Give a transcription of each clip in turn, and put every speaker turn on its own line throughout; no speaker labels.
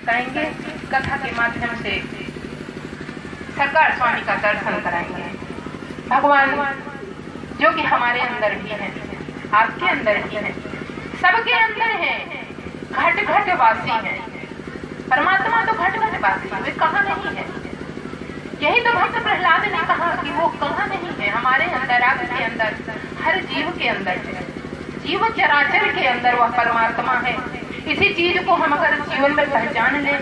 बताएंगे, कथा के माध्यम से सरकार स्वामी का दर्शन कराएंगे। भगवान जो कि हमारे अंदर भी है, आपके अंदर भी है, सबके अंदर है, घट घट वासी है। परमात्मा तो घट घट वासी है, वे कहाँ नहीं है। यही तो भक्त प्रहलाद ने कहा कि वो कहाँ नहीं है, हमारे अंदर, आपके अंदर, हर जीव के अंदर है। जीव चराचर के अंदर वह परमात्मा है। इसी चीज को हम अगर जीवन में पहचान ले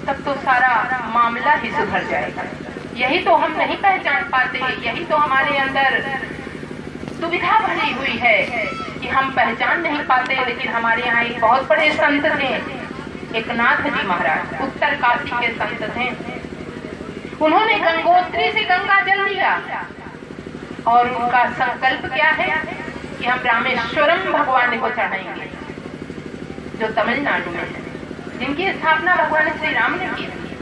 तब तो सारा मामला ही सुधर जाएगा। यही तो हम नहीं पहचान पाते, यही तो हमारे अंदर दुविधा भरी हुई है कि हम पहचान नहीं पाते। लेकिन हमारे यहाँ एक बहुत बड़े संत थे, एकनाथ जी महाराज, उत्तर काशी के संत थे। उन्होंने गंगोत्री से गंगा जल लिया और उनका संकल्प क्या है कि हम रामेश्वरम भगवान को चढ़ाएंगे, जो तमिलनाडु में है, जिनकी स्थापना भगवान श्री राम ने की थी,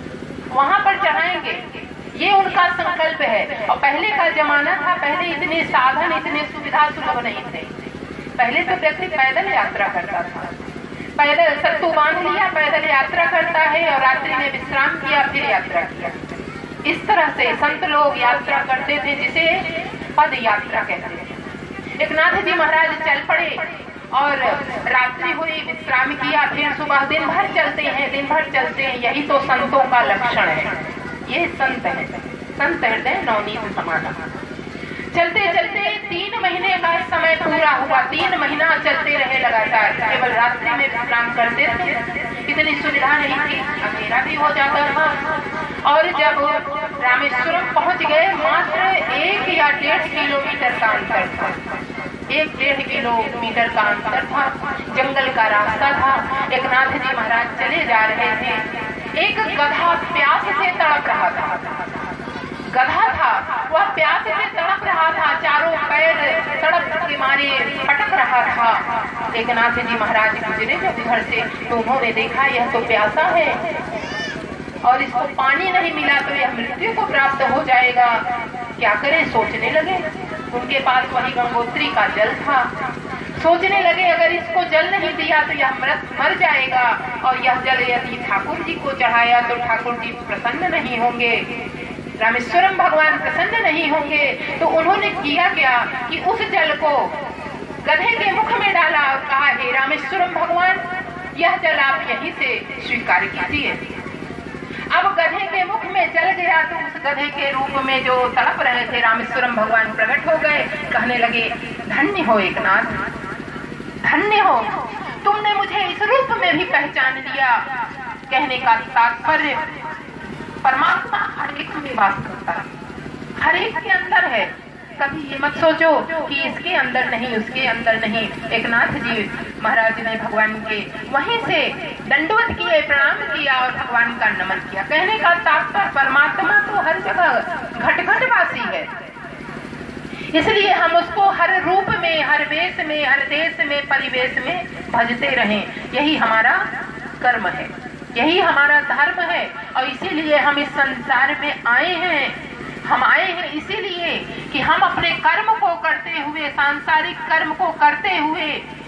वहां पर चढ़ाएंगे। ये उनका संकल्प है। और पहले का जमाना था, पहले इतने साधन, इतने सुविधा सुलभ नहीं थे। पहले तो व्यक्ति पैदल यात्रा करता था, पैदल सत्तू बांध लिया, पैदल यात्रा करता है और रात्रि में विश्राम किया, फिर यात्रा किया। इस तरह से संत लोग यात्रा करते थे, जिसे पद यात्रा कहते थे। एकनाथ जी महाराज चल पड़े और रात्रि हुई, विश्राम किया, फिर सुबह दिन भर चलते हैं, दिन भर चलते हैं। यही तो संतों का लक्षण है। ये संत है, संत हृदय नवनीत समाना। चलते चलते 3 महीने का समय पूरा हुआ, 3 महीना चलते रहे लगातार, केवल रात्रि में विश्राम करते थे। इतनी सुविधा नहीं थी, अंधेरा भी हो जाता था। और जब रामेश्वरम पहुंच गए, मात्र 1 या 1.5 किलोमीटर का अंतर था, 1-1.5 किलोमीटर का अंतर था, जंगल का रास्ता था। एकनाथ जी महाराज चले जा रहे थे। एक गधा प्यास से तड़प रहा था, गधा था, वह प्यास से तड़प रहा था, चारों पैर तड़प के मारे पटक रहा था। एकनाथ जी महाराज गुजरे जब घर से, तो उन्होंने देखा यह तो प्यासा है और इसको पानी नहीं मिला तो यह मृत्यु को प्राप्त हो जाएगा, क्या करें। सोचने लगे, उनके पास वही गंगोत्री का जल था। सोचने लगे अगर इसको जल नहीं दिया तो यह मर जाएगा, और यह जल यदि ठाकुर जी को चढ़ाया तो ठाकुर जी प्रसन्न नहीं होंगे, रामेश्वरम भगवान प्रसन्न नहीं होंगे। तो उन्होंने किया क्या कि उस जल को गधे के मुख में डाला और कहा, हे रामेश्वरम भगवान, यह जल आप यहीं से स्वीकार कीजिए। अब गधे के मुख में जल गया तो उस गधे के रूप में जो तड़प रहे थे रामेश्वरम भगवान प्रकट हो गए। कहने लगे, धन्य हो एकनाथ, धन्य हो, तुमने मुझे इस रूप में भी पहचान लिया। कहने का तात्पर्य, परमात्मा हर एक में वास करता है, हर एक के अंदर है। कभी ये मत सोचो कि इसके अंदर नहीं, उसके अंदर नहीं। एकनाथ जी महाराज ने भगवान के वहीं से दंडवत किए, प्रणाम किया और भगवान का नमन किया। कहने का तात्पर्य, परमात्मा तो हर जगह घट घट वासी है, इसलिए हम उसको हर रूप में, हर वेश में, हर देश में, परिवेश में भजते रहें। यही हमारा कर्म है, यही हमारा धर्म है। और इसीलिए हम इस संसार में आए हैं। हम आए हैं इसीलिए कि हम अपने कर्म को करते हुए, सांसारिक कर्म को करते हुए,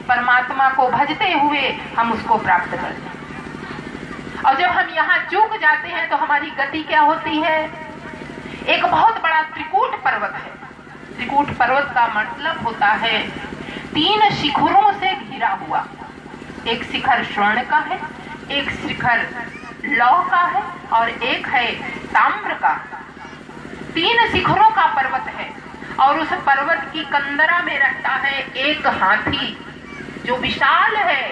परमात्मा को भजते हुए हम उसको प्राप्त करते हैं। और जब हम यहाँ चूक जाते हैं तो हमारी गति क्या होती है? एक बहुत बड़ा त्रिकूट पर्वत है। त्रिकूट पर्वत का मतलब होता है 3 शिखरों से घिरा हुआ। एक शिखर स्वर्ण का है, एक शिखर लौह का है और एक है ताम्र का। 3 शिखरों का पर्वत है और उस पर्वत की कंदरा में रहता है एक हाथी जो विशाल है।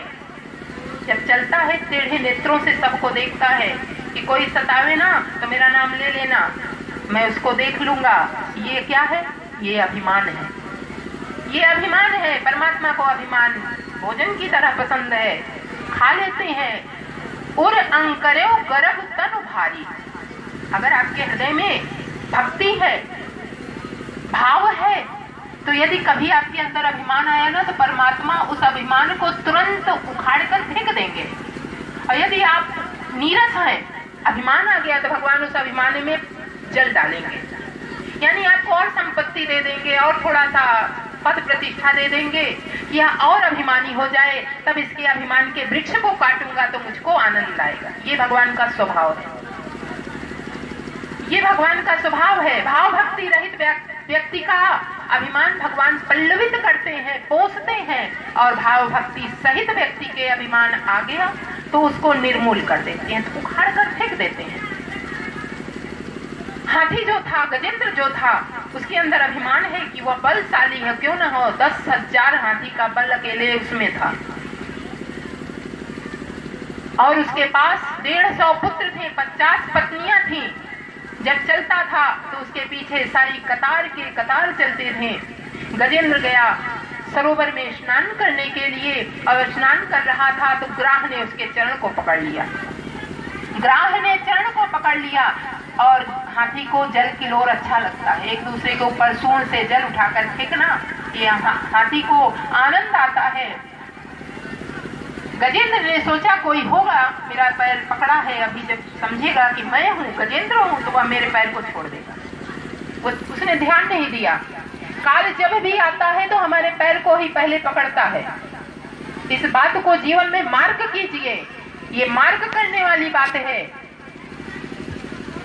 जब चलता है टेढ़े नेत्रों से सबको देखता है कि कोई सतावे ना तो मेरा नाम ले लेना, मैं उसको देख लूंगा। ये क्या है? ये अभिमान है, ये अभिमान है। परमात्मा को अभिमान भोजन की तरह पसंद है, खा लेते हैं। उर अंकर्यो गर्भ तनु भारी। अगर आपके हृदय में भक्ति है, भाव है, तो यदि कभी आपके अंदर अभिमान आया ना तो परमात्मा उस अभिमान को तुरंत उखाड़ कर फेंक देंगे। और यदि आप नीरस हैं, अभिमान आ गया, तो भगवान उस अभिमान में जल डालेंगे, यानी आपको और संपत्ति दे देंगे और थोड़ा सा पद प्रतिष्ठा दे देंगे, या और अभिमानी हो जाए, तब इसके अभिमान के वृक्ष को काटूंगा तो मुझको आनंद आनंद लाएगा। ये भगवान का स्वभाव है, ये भगवान का स्वभाव है। भाव भक्ति रहित व्यक्ति का अभिमान भगवान पल्लवित करते हैं, पोषते हैं, और भाव भक्ति सहित व्यक्ति के अभिमान आ गया तो उसको निर्मूल कर देते हैं, तो उखाड़ कर फेंक देते हैं। हाथी जो था, गजेंद्र जो था, उसके अंदर अभिमान है कि वह बलशाली है, क्यों ना हो। 10,000 हाथी का बल अकेले उसमें था, और उसके पास 150 पुत्र थे, 50 पत्नियां थीं। जब चलता था तो उसके पीछे सारी कतार के कतार चलते थे। गजेंद्र गया सरोवर में स्नान करने के लिए, और स्नान कर रहा था तो ग्राह ने उसके चरण को पकड़ लिया। ग्राह ने चरण को पकड़ लिया, और हाथी को जल की लोर अच्छा लगता है, एक दूसरे के ऊपर सूंड से जल उठाकर फेंकना, ये हाथी को आनंद आता है। गजेंद्र ने सोचा कोई होगा, मेरा पैर पकड़ा है, अभी जब समझेगा कि मैं हूँ, गजेंद्र हूँ, तो वह मेरे पैर को छोड़ देगा। उसने ध्यान नहीं दिया। काल जब भी आता है तो हमारे पैर को ही पहले पकड़ता है। इस बात को जीवन में मार्क कीजिए, ये मार्क करने वाली बात है।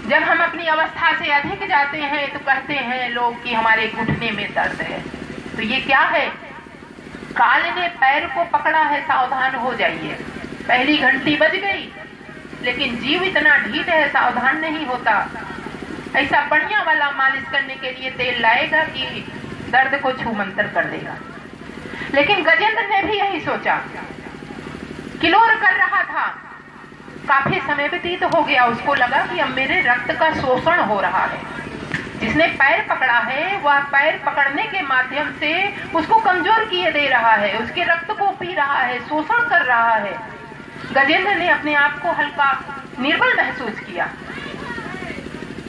जब हम अपनी अवस्था से अधिक जाते हैं तो कहते हैं लोग कि हमारे घुटने में दर्द है, तो ये क्या है? काल ने पैर को पकड़ा है, सावधान हो जाइए। पहली घंटी बज गई, लेकिन जीव इतना ढीठ है, सावधान नहीं होता। ऐसा बढ़िया वाला मालिश करने के लिए तेल लाएगा कि दर्द को छू मंतर कर देगा। लेकिन गजेंद्र ने भी यही सोचा, किलोर कर रहा था, काफी समय व्यतीत हो गया, उसको लगा कि अब मेरे रक्त का शोषण हो रहा है। जिसने पैर पकड़ा है वह पैर पकड़ने के माध्यम से उसको कमजोर किए दे रहा है, उसके रक्त को पी रहा है, शोषण कर रहा है। गजेंद्र ने अपने आप को हल्का निर्बल महसूस किया।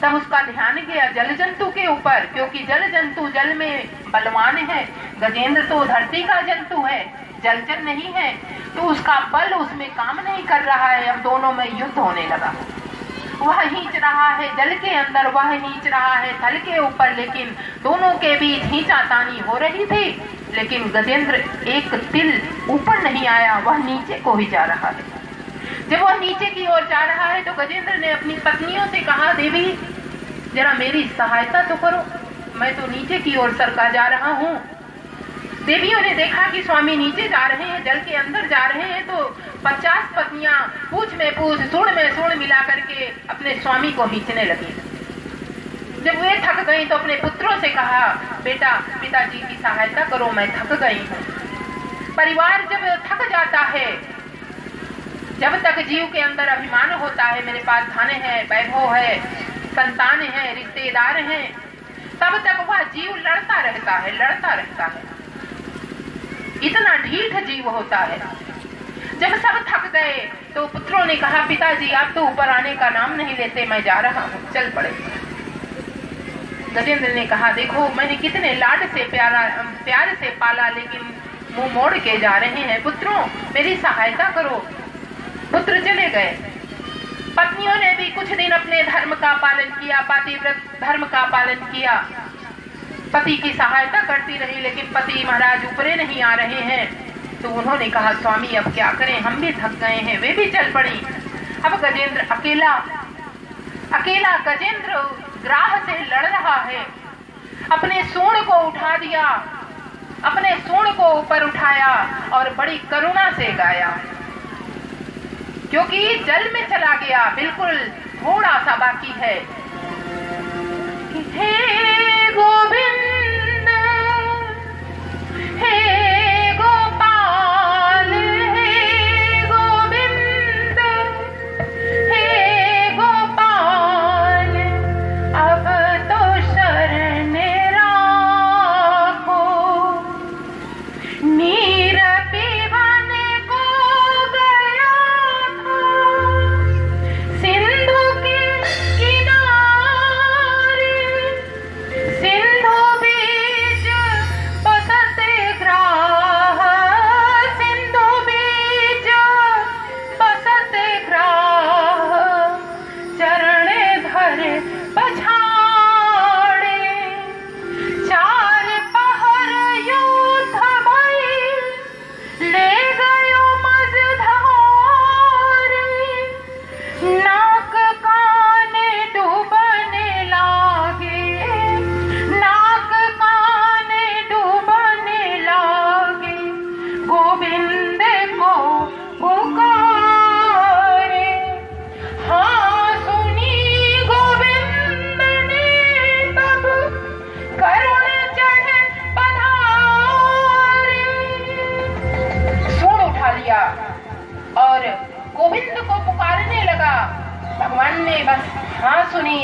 तब उसका ध्यान गया जल जंतु के ऊपर, क्योंकि जल जंतु जल में बलवान है, गजेंद्र तो धरती का जंतु है, जलचर नहीं है, तो उसका बल उसमें काम नहीं कर रहा है। अब दोनों में युद्ध होने लगा। वह हींच रहा है जल के अंदर, वह हींच रहा है थल के ऊपर, लेकिन दोनों के बीच हींचातानी हो रही थी। लेकिन गजेंद्र एक तिल ऊपर नहीं आया, वह नीचे को ही जा रहा है। जब वह नीचे की ओर जा रहा है तो गजेंद्र ने अपनी पत्नियों से कहा, देवी जरा मेरी सहायता तो करो, मैं तो नीचे की ओर सरका जा रहा हूँ। देवियों ने देखा कि स्वामी नीचे जा रहे हैं, जल के अंदर जा रहे हैं, तो 50 पत्नियां पूछ में पूछ, सूंड में सूंड मिला करके अपने स्वामी को खींचने लगी। जब वे थक गई तो अपने पुत्रों से कहा, बेटा पिताजी की सहायता करो, मैं थक गई हूँ। परिवार जब थक जाता है, जब तक जीव के अंदर अभिमान होता है, मेरे पास धन है, वैभव है, संतान है, रिश्तेदार हैं, तब तक वह जीव लड़ता रहता है, इतना ढीठ जीव होता है। जब सब थक गए तो पुत्रों ने कहा, पिताजी आप तो ऊपर आने का नाम नहीं लेते, मैं जा रहा हूँ, चल पड़े। गजेंद्र ने कहा, देखो मैंने कितने लाड से प्यार से पाला, लेकिन मुंह मोड़ के जा रहे हैं, पुत्रों मेरी सहायता करो। पुत्र चले गए। पत्नियों ने भी कुछ दिन अपने धर्म का पालन किया, पातिव्रत धर्म का पालन किया, पति की सहायता करती रही, लेकिन पति महाराज ऊपरे नहीं आ रहे हैं। तो उन्होंने कहा, स्वामी अब क्या करें, हम भी थक गए हैं। वे भी चल पड़ी। अब गजेंद्र अकेला गजेंद्र ग्राह से लड़ रहा है। अपने सूंड को उठा दिया, अपने सूंड को ऊपर उठाया और बड़ी करुणा से गाया, क्योंकि जल में चला गया, बिल्कुल थोड़ा सा बाकी है। हे गोविंद, हे गोपाल, हे गोविंद, हे गोपाल, अब तो शरण राखो। नीर पीवन को गया था सिंधु के किनारे, सिंधु गोविंद को पुकारने लगा। भगवान ने बस हाँ सुनी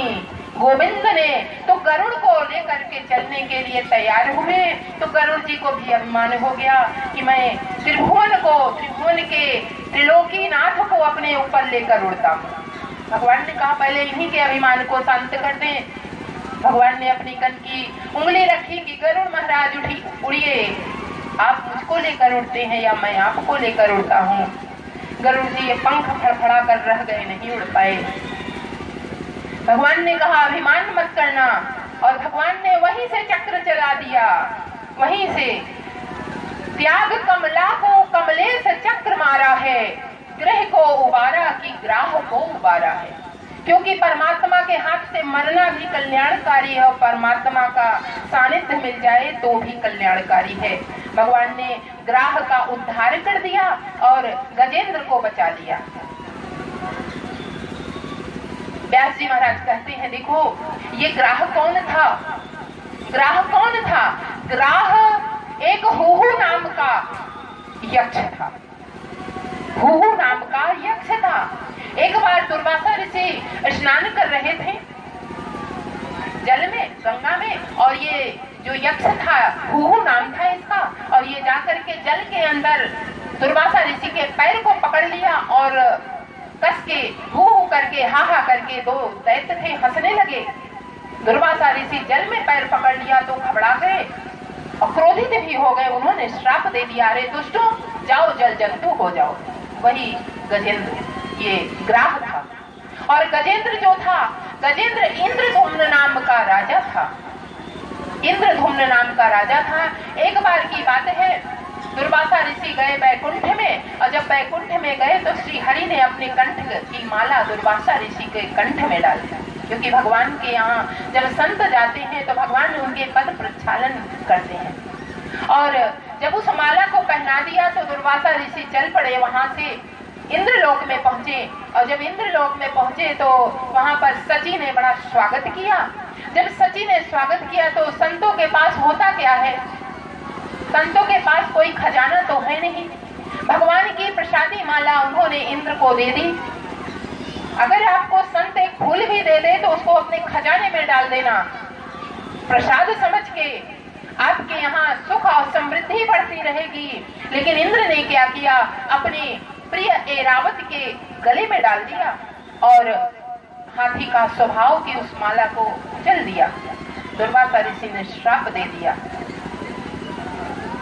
गोविंद ने, तो गरुड़ को लेकर के चलने के लिए तैयार हुए। तो गरुड़ जी को भी अभिमान हो गया कि मैं त्रिभुवन के त्रिलोकीनाथ को अपने ऊपर लेकर उड़ता हूँ। भगवान ने कहा पहले इन्हीं के अभिमान को शांत कर दें। भगवान ने अपनी कन की उंगली रखी कि गरुड़ महाराज उड़िए, आप मुझको लेकर उड़ते हैं या मैं आपको लेकर उड़ता हूँ। गरुड़ जी ये पंख फड़फड़ा कर रह गए, नहीं उड़ पाए। भगवान ने कहा अभिमान मत करना, और भगवान ने वहीं से चक्र चला दिया। वहीं से त्याग कमला को कमले से चक्र मारा है, ग्रह को उबारा कि ग्राह को उबारा है। क्योंकि परमात्मा के हाथ से मरना भी कल्याणकारी है और परमात्मा का सानिध्य मिल जाए तो भी कल्याणकारी है। भगवान ने ग्राह का उद्धार कर दिया और गजेंद्र को बचा लिया। व्यास जी महाराज कहते हैं देखो ये ग्राह कौन था? ग्राह कौन था? ग्राह एक हुहु नाम का यक्ष था। हुहु नाम का यक्ष था। एक बार दुर्वासा ऋषि स्नान कर रहे थे जल में, गंगा में, और ये जो यक्ष था हुहु नाम था इसका, और ये जाकर के जल के अंदर दुर्वासा ऋषि के पैर को पकड़ लिया और कस के हू करके हा करके दो दैत्य थे हंसने लगे। दुर्वासा ऋषि जल में पैर पकड़ लिया तो घबरा गए और क्रोधित भी हो गए। उन्होंने श्राप दे दिया, अरे दुष्टों जाओ जल जंतु हो जाओ। वही गजेंद्र ये ग्राह था। और गजेंद्र जो था, गजेंद्र इंद्रधुम्न नाम का राजा था। इंद्रधुम्न नाम का राजा था। एक बार की बात है, दुर्वासा ऋषि गए बैकुंठ में, और जब बैकुंठ में गए तो श्री हरि ने अपने कंठ की माला दुर्वासा ऋषि के कंठ में डाल दिया। क्योंकि भगवान के यहाँ जब संत जाते हैं तो भगवान उनके पद प्रक्षालन करते हैं। और जब उस माला को पहना दिया तो दुर्वासा ऋषि चल पड़े, वहां से इंद्रलोक में पहुंचे। और जब इंद्रलोक में पहुंचे तो वहां पर सची ने बड़ा स्वागत किया। जब सची ने स्वागत किया तो संतों के पास होता क्या है? संतों के पास कोई खजाना तो है नहीं। भगवान की प्रसादी माला उन्होंने इंद्र को दे दी। अगर आपको संत एक फूल भी दे दे तो उसको अपने खजाने में डाल देना, प्रसाद समझ के आपके यहाँ सुख और समृद्धि बढ़ती रहेगी। लेकिन इंद्र ने क्या किया? अपने प्रिय ऐरावत के गले में डाल दिया और हाथी का स्वभाव की उस माला को जल दिया। दुर्वासा ऋषि ने श्राप दे दिया।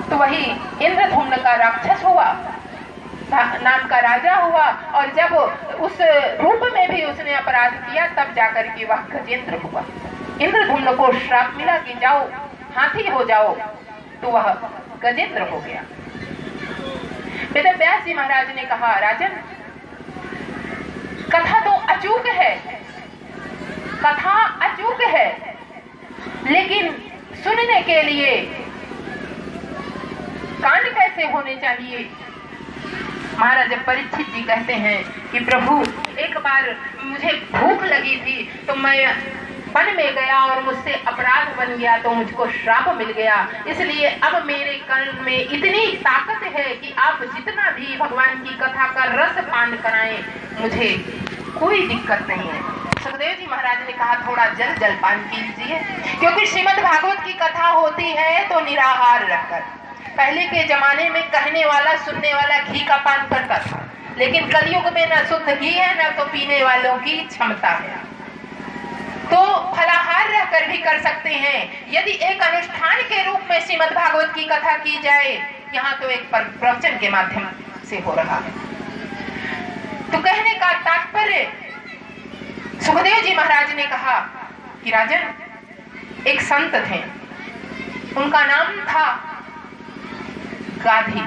तो वही इंद्रधुम्न का राक्षस हुआ, नाम का राजा हुआ। और जब उस रूप में भी उसने अपराध किया तब जाकर के वह गजेंद्र हुआ। इंद्रधुम्न को श्राप मिला कि जाओ हाथी हो जाओ, तो वह गजेंद्र हो गया। वेद व्यास जी महाराज ने कहा राजन, कथा तो अचूक है, कथा अचूक है, लेकिन सुनने के लिए कान कैसे होने चाहिए? महाराज परीक्षित जी कहते हैं कि प्रभु एक बार मुझे भूख लगी थी तो मैं वन में गया और मुझसे अपराध बन गया तो मुझको श्राप मिल गया। इसलिए अब मेरे कान में इतनी ताकत है कि आप जितना भी भगवान की कथा का रस पान कराएं, मुझे कोई दिक्कत नहीं है। सुखदेव जी महाराज ने कहा थोड़ा जल पान कीजिए, क्योंकि श्रीमद् भागवत की कथा होती है तो निराहार रहकर। पहले के जमाने में कहने वाला सुनने वाला घी का पान करता था, लेकिन कलयुग में न शुद्ध घी है न तो पीने वालों की क्षमता है, तो फलाहार रहकर भी कर सकते हैं। यदि एक अनुष्ठान के रूप में श्रीमद् भागवत की कथा की जाए, यहाँ तो एक प्रवचन के माध्यम से हो रहा है। तो कहने का तात्पर्य, सुखदेव जी महाराज ने कहा कि राजन, एक संत थे, उनका नाम था गाधी।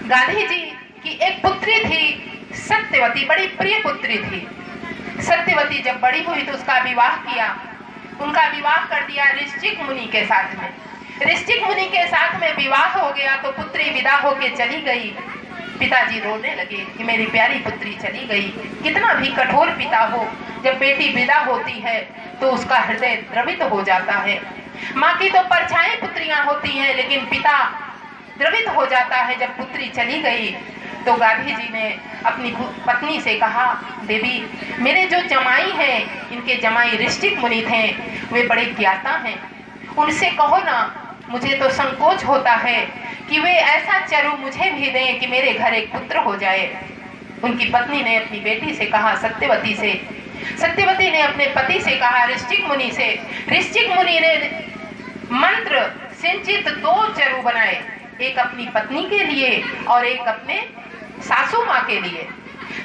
गाधी जी की एक पुत्री थी सत्यवती, बड़ी प्रिय पुत्री थी। सत्यवती जब बड़ी हुई तो उसका विवाह किया। उनका विवाह कर दिया ऋषिक मुनि के साथ में। ऋषिक मुनि के साथ में विवाह हो गया तो पुत्री विदा होके चली गई। पिताजी रोने लगे कि मेरी प्यारी पुत्री चली गई। कितना भी कठोर पिता हो, जब बेटी विदा होती है तो उसका हृदय द्रवित हो जाता है। माँ की तो परछाई पुत्रियां होती हैं, लेकिन पिता द्रवित हो जाता है जब पुत्री चली गई। तो गाधी जी ने अपनी पत्नी से कहा, देवी मेरे जो जमाई हैं, इनके जमाई ऋषिक मुनि थे, वे बड़े ज्ञाता हैं, उनसे कहो ना, मुझे तो संकोच होता है कि वे ऐसा चरु मुझे भी दें कि मेरे घर एक पुत्र हो जाए। उनकी पत्नी ने अपनी बेटी से कहा, सत्यवती से, सत्यवती ने अपने पति से कहा, ऋषिक मुनि से। ऋषिक मुनि ने मंत्र सिंचित 2 चरु बनाए, एक अपनी पत्नी के लिए और एक अपने सासू माँ के लिए।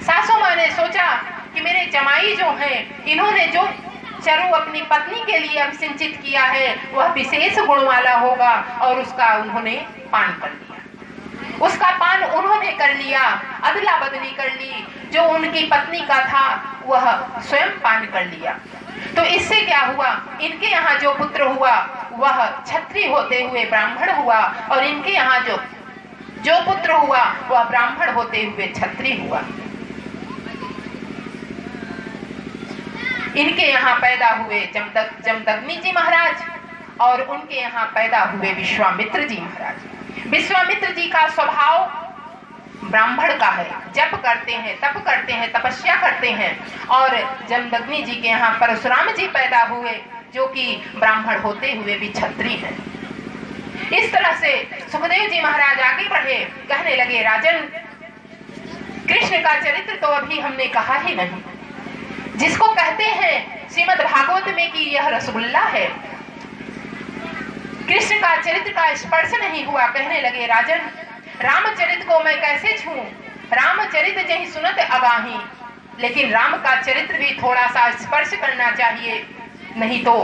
सासू माँ ने सोचा कि मेरे जमाई जो हैं, इन्होंने जो चरु अपनी पत्नी के लिए अभिसिंचित किया है वह विशेष गुण वाला होगा, और उसका उन्होंने पान कर लिया। उसका पान उन्होंने कर लिया, अदला बदली कर ली, जो उनकी पत्नी का था वह स्वयं पान कर लिया। तो इससे क्या हुआ, इनके यहाँ जो पुत्र हुआ वह क्षत्रिय होते हुए ब्राह्मण हुआ, और इनके यहाँ जो पुत्र हुआ वह ब्राह्मण होते हुए क्षत्रिय हुआ। इनके यहाँ पैदा हुए जमदग्नि जी महाराज, और उनके यहाँ पैदा हुए विश्वामित्र जी महाराज। विश्वामित्र जी का स्वभाव ब्राह्मण का है, जप करते हैं, तप करते हैं, तपस्या करते हैं, और जमदग्नि जी के यहाँ परशुराम जी पैदा हुए, जो कि ब्राह्मण होते हुए भी क्षत्रिय हैं। इस तरह से सुखदेव जी महाराज आगे बढ़े, कहने लगे, राजन कृष्ण का चरित्र तो अभी हमने कहा ही नहीं, जिसको कहते हैं श्रीमद् भागवत में कि यह रसगुल्ला है, कृष्ण का चरित्र का स्पर्श नहीं हुआ। कहने लगे, राजन रामचरित को मैं कैसे छूं, रामचरित जही सुनत अगाही, लेकिन राम का चरित्र भी थोड़ा सा स्पर्श करना चाहिए, नहीं तो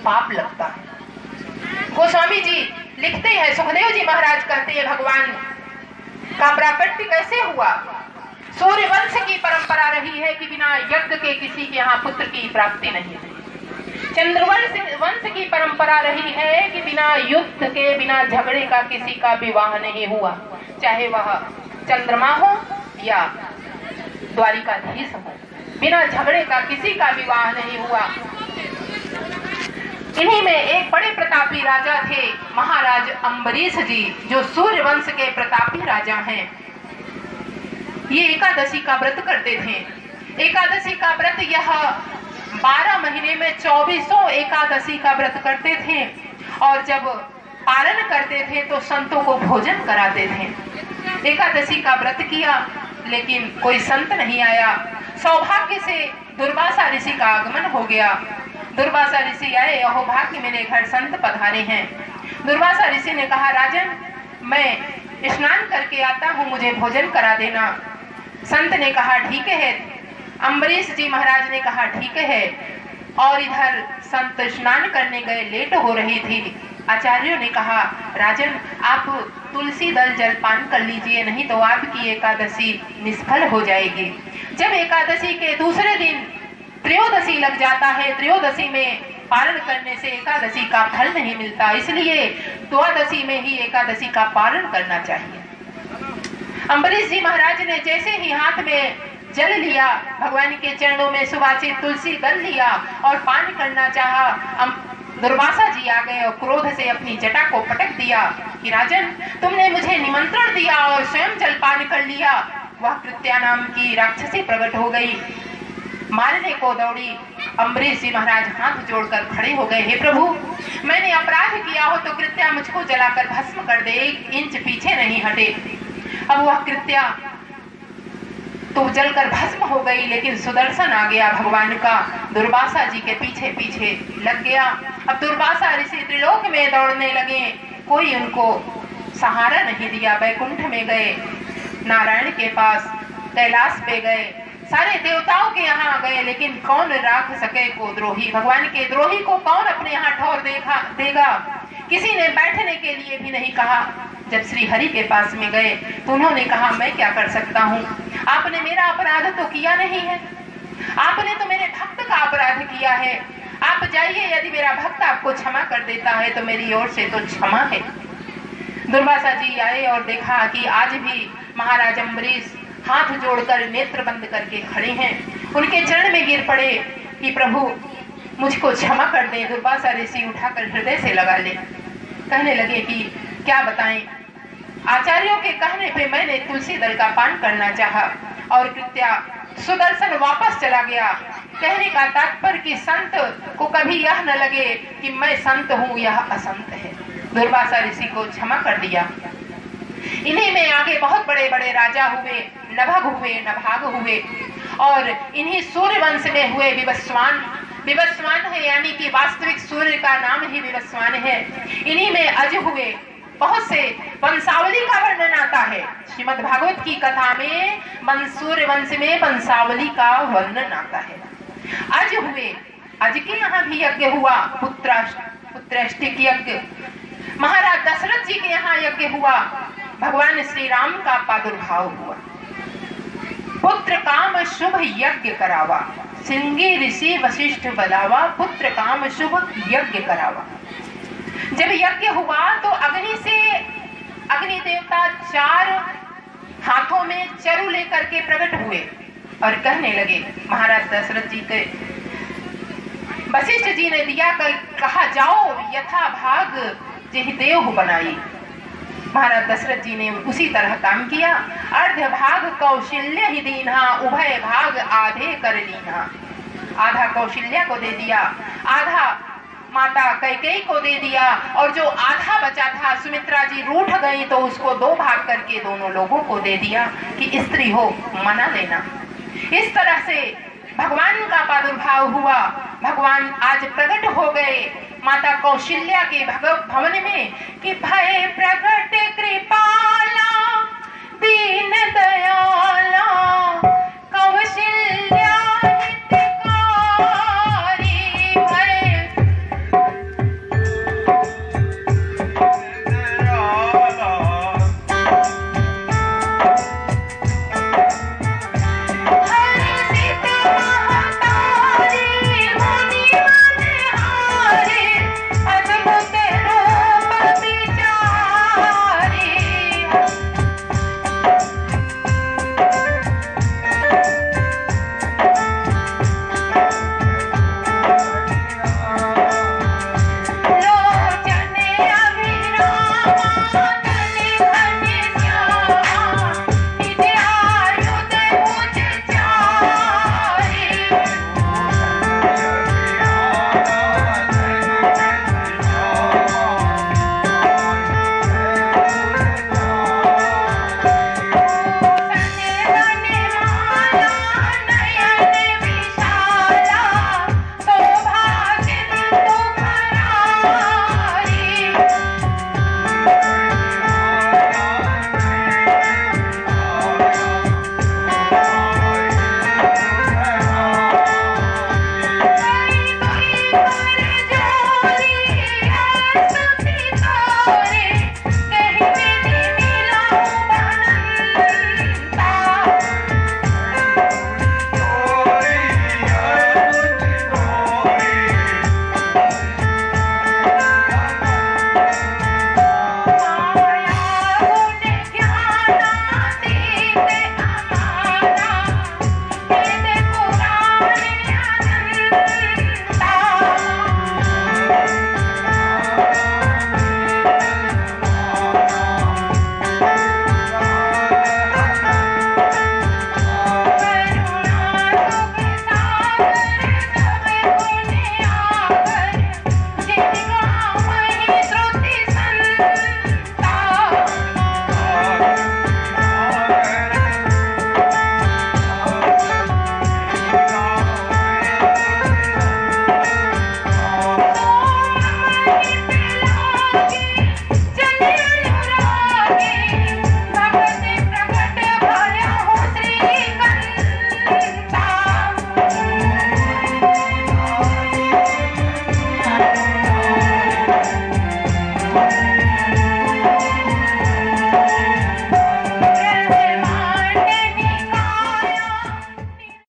पाप लगता है। गोस्वामी जी लिखते हैं, सुखदेव जी महाराज कहते हैं, भगवान का प्राकट्य कैसे हुआ। सूर्य वंश की परंपरा रही है कि बिना यज्ञ के किसी के यहाँ पुत्र की प्राप्ति नहीं हुई। चंद्रवंश की परंपरा रही है कि बिना युद्ध के, बिना झगड़े का किसी का विवाह नहीं हुआ, चाहे वह चंद्रमा हो या द्वारिकाधीश हो, बिना झगड़े का किसी का विवाह नहीं हुआ। इन्हीं में एक बड़े प्रतापी राजा थे, महाराज अम्बरीश जी, जो सूर्य वंश के प्रतापी राजा हैं। ये एकादशी का व्रत करते थे। एकादशी का व्रत यह 12 महीने में 2400 एकादशी का व्रत करते थे, और जब पालन करते थे तो संतों को भोजन कराते थे। एकादशी का व्रत किया, लेकिन कोई संत नहीं आया। सौभाग्य से दुर्वासा ऋषि का आगमन हो गया। दुर्वासा ऋषि आए, अहो भाग्य मेरे घर संत पधारे हैं। दुर्वासा ऋषि ने कहा, राजन मैं स्नान करके आता हूँ, मुझे भोजन करा देना। संत ने कहा ठीक है। अम्बरीश जी महाराज ने कहा ठीक है। और इधर संत स्नान करने गए, लेट हो रही थी। आचार्यों ने कहा, राजन आप तुलसी दल जलपान कर लीजिए, नहीं तो आपकी एकादशी निष्फल हो जाएगी। जब एकादशी के दूसरे दिन त्रयोदशी लग जाता है, त्रयोदशी में पालन करने से एकादशी का फल नहीं मिलता, इसलिए द्वादशी में ही एकादशी का पालन करना चाहिए। अम्बरीश जी महाराज ने जैसे ही हाथ में जल लिया, भगवान के चरणों में सुवासित तुलसी दल लिया और पान करना चाहा, दुर्वासा जी आ गए और क्रोध से अपनी जटा को पटक दिया कि राजन तुमने मुझे निमंत्रण दिया और स्वयं जलपान कर लिया। वह कृत्या नाम की राक्षसी प्रकट हो गई, मारने को दौड़ी। अम्बरीश जी महाराज हाथ जोड़कर खड़े हो गए, हे प्रभु मैंने अपराध किया हो तो कृत्या मुझको जलाकर भस्म कर दे, 1 इंच पीछे नहीं हटे। अब वह कृत्या तो जलकर भस्म हो गई, लेकिन सुदर्शन आ गया भगवान का, दुर्वासा जी के पीछे पीछे लग गया। अब दुर्वासा ऋषि त्रिलोक में दौड़ने लगे, कोई उनको सहारा नहीं दिया। वैकुंठ में गए, नारायण के पास, कैलाश पे गए, सारे देवताओं के यहाँ गए, लेकिन कौन राख सके को द्रोही। भगवान के द्रोही को कौन अपने यहाँ ठौर देगा। किसी ने बैठने के लिए भी नहीं कहा। जब श्री हरि के पास में गए तो उन्होंने कहा, मैं क्या कर सकता हूँ, आपने मेरा अपराध तो किया नहीं है, आपने तो मेरे भक्त का अपराध किया है। आप जाइए, यदि मेरा भक्त आपको क्षमा कर देता है तो मेरी ओर से तो क्षमा है। दुर्वासा जी आए और देखा कि आज भी महाराज अम्बरीश हाथ जोड़कर नेत्र बंद करके खड़े हैं। उनके चरण में गिर पड़े कि प्रभु मुझको क्षमा कर दे। दुर्वासा ऋषि उठाकर हृदय से लगा ले। कहने लगे कि क्या बताएं, आचार्यों के कहने पे मैंने तुलसी दल का पान करना चाहा और कृत्या सुदर्शन वापस चला गया। कहने का तात्पर्य कि संत को कभी यह न लगे कि मैं संत हूँ, यह असंत है। दुर्वासा ऋषि को क्षमा कर दिया। इन्हीं में आगे बहुत बड़े बड़े राजा हुए, नभग हुए, नभाग हुए और इन्हीं सूर्य वंश में हुए विवस्वान। विवस्वान है यानी कि वास्तविक सूर्य का नाम ही विवस्वान है। इन्हीं में अज हुए। बहुत से वंशावली का वर्णन आता है। श्रीमद् भागवत की कथा में सूर्य वंश में वंशावली का वर्णन आता है। अज हुए, अज के यहाँ भी यज्ञ हुआ, पुत्रष्टिक यज्ञ। महाराज दशरथ जी के यहाँ यज्ञ हुआ, भगवान श्री राम का प्रादुर्भाव हुआ। पुत्र काम शुभ यज्ञ करावा, सिंगी ऋषि वशिष्ठ बलावा, पुत्र काम शुभ यज्ञ करावा। जब यज्ञ हुआ तो अग्नि देवता 4 हाथों में चरु लेकर के प्रकट हुए और कहने लगे, महाराज दशरथ जी के वशिष्ठ जी ने दिया, कहा जाओ यथा भाग जेहि देव बनाई। महाराज दशरथ जी ने उसी तरह काम किया। अर्ध भाग कौशल्य ही दीना, उभय भाग आधे कर लीना। आधा कौशल्या को दे दिया, आधा माता कैकेयी को दे दिया और जो आधा बचा था सुमित्रा जी रूठ गई तो उसको 2 भाग करके दोनों लोगों को दे दिया कि स्त्री हो मना लेना। इस तरह से भगवान का प्रादुर्भाव हुआ। भगवान आज प्रकट हो गए माता कौशल्या के भवन में कि भय प्रकट कृपाला दीन दयाला